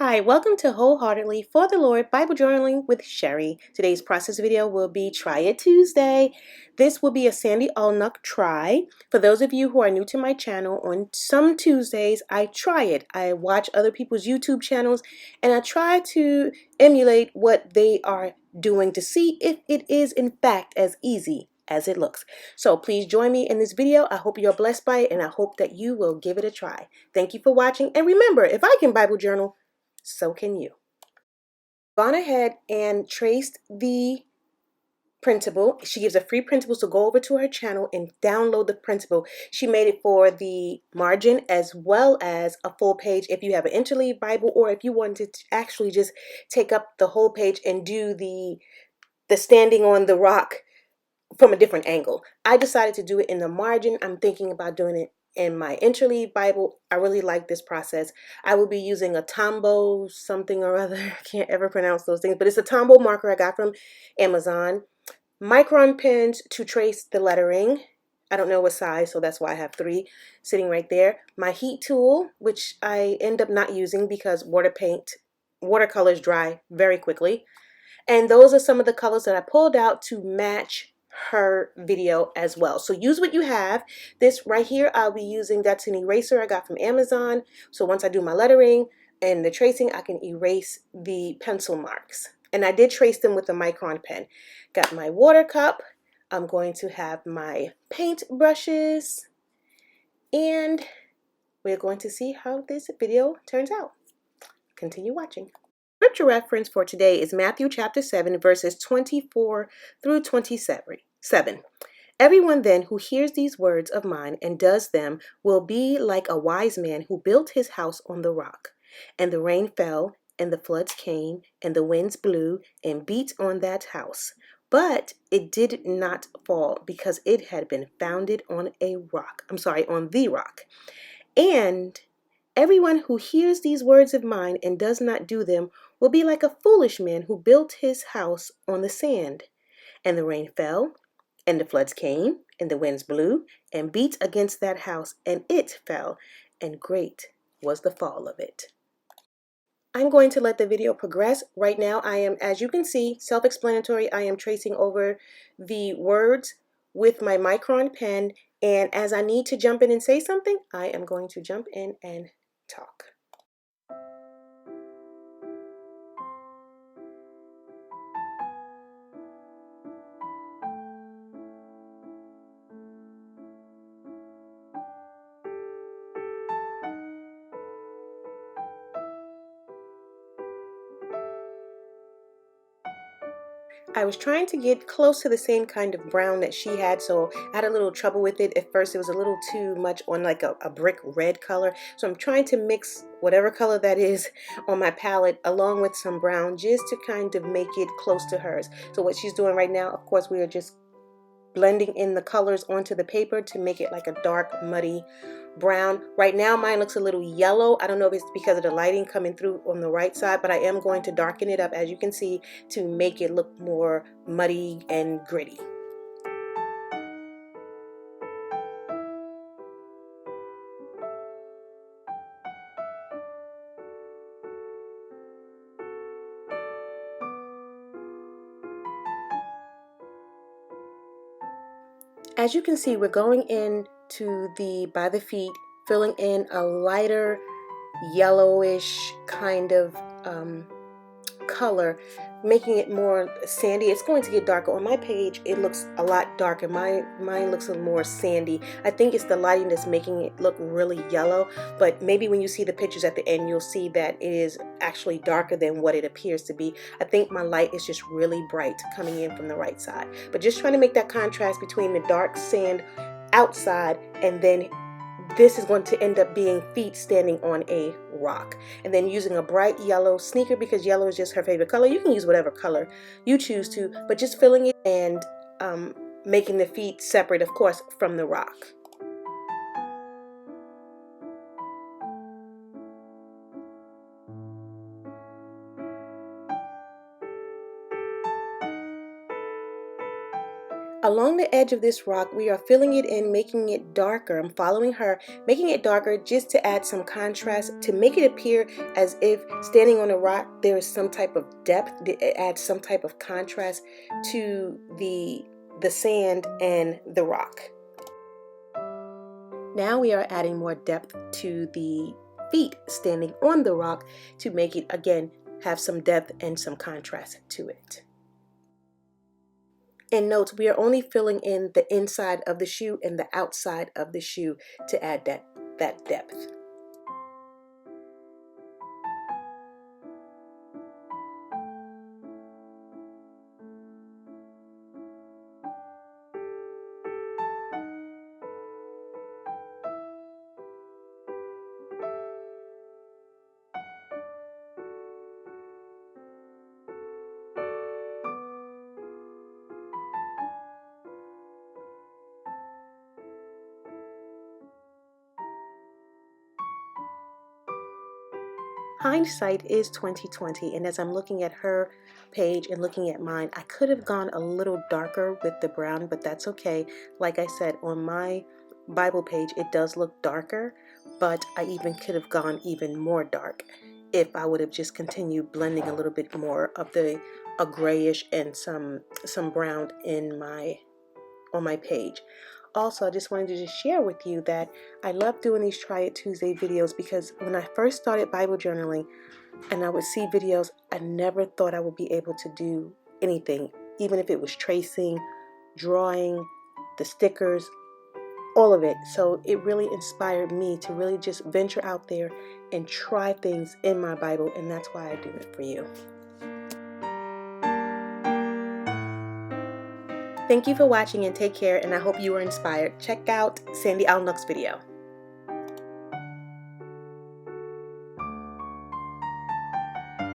Hi, welcome to Wholeheartedly for the Lord Bible Journaling with Sherry. Today's process video will be Try It Tuesday. This will be a Sandy Allnock try. For those of you who are new to my channel, on some Tuesdays I try it. I watch other people's YouTube channels and I try to emulate what they are doing to see if it is in fact as easy as it looks. So please join me in this video. I hope you're blessed by it and I hope that you will give it a try. Thank you for watching, and remember, if I can Bible journal, so can you. Gone ahead and traced the printable. She gives a free printable, so go over to her channel and download the printable. She made it for the margin as well as a full page if you have an interleave Bible, or if you wanted to actually just take up the whole page and do the standing on the rock from a different angle. I decided to do it in the margin. I'm thinking about doing it in my interleave Bible. I really like this process. I will be using a Tombow something or other. I can't ever pronounce those things, but it's a Tombow marker I got from Amazon. Micron pens to trace the lettering. I don't know what size, so that's why I have 3 sitting right there. My heat tool, which I end up not using because watercolors dry very quickly. And those are some of the colors that I pulled out to match her video as well. So use what you have. This right here, I'll be using, that's an eraser I got from Amazon. So once I do my lettering and the tracing, I can erase the pencil marks. And I did trace them with a micron pen. Got my water cup. I'm going to have my paint brushes. And we're going to see how this video turns out. Continue watching. Scripture reference for today is Matthew chapter 7, verses 24 through 27. Everyone then who hears these words of mine and does them will be like a wise man who built his house on the rock. And the rain fell, and the floods came, and the winds blew and beat on that house. But it did not fall because it had been founded on on the rock. And everyone who hears these words of mine and does not do them will be like a foolish man who built his house on the sand. And the rain fell, and the floods came, and the winds blew, and beat against that house, and it fell, and great was the fall of it. I'm going to let the video progress. Right now I am, as you can see, self-explanatory. I am tracing over the words with my micron pen, and as I need to jump in and say something, I am going to jump in and talk. I was trying to get close to the same kind of brown that she had, so I had a little trouble with it. At first it was a little too much on like a brick red color, so I'm trying to mix whatever color that is on my palette along with some brown just to kind of make it close to hers. So what she's doing right now, of course, we are just blending in the colors onto the paper to make it like a dark muddy brown. Right now mine looks a little yellow. I don't know if it's because of the lighting coming through on the right side, but I am going to darken it up, as you can see, to make it look more muddy and gritty. As you can see, we're going into by the feet, filling in a lighter yellowish kind of color, making it more sandy. It's going to get darker. On my page it looks a lot darker. Mine looks a little more sandy. I think it's the lighting that's making it look really yellow, but maybe when you see the pictures at the end you'll see that it is actually darker than what it appears to be. I think my light is just really bright coming in from the right side, but just trying to make that contrast between the dark sand outside and then this is going to end up being feet standing on a rock. And then using a bright yellow sneaker, because yellow is just her favorite color. You can use whatever color you choose to, but just filling it and making the feet separate, of course, from the rock. Along the edge of this rock, we are filling it in, making it darker. I'm following her, making it darker just to add some contrast, to make it appear as if standing on a rock, there is some type of depth. It adds some type of contrast to the sand and the rock. Now we are adding more depth to the feet standing on the rock to make it, again, have some depth and some contrast to it. And note, we are only filling in the inside of the shoe and the outside of the shoe to add that depth. Hindsight is 2020, and as I'm looking at her page and looking at mine, I could have gone a little darker with the brown, but that's okay. Like I said, on my Bible page, it does look darker, but I even could have gone even more dark if I would have just continued blending a little bit more of a grayish and some brown on my page. Also, I just wanted to just share with you that I love doing these Try It Tuesday videos because when I first started Bible journaling and I would see videos, I never thought I would be able to do anything, even if it was tracing, drawing, the stickers, all of it. So it really inspired me to really just venture out there and try things in my Bible, and that's why I do it for you. Thank you for watching and take care, and I hope you were inspired. Check out Sandy Allnock's video.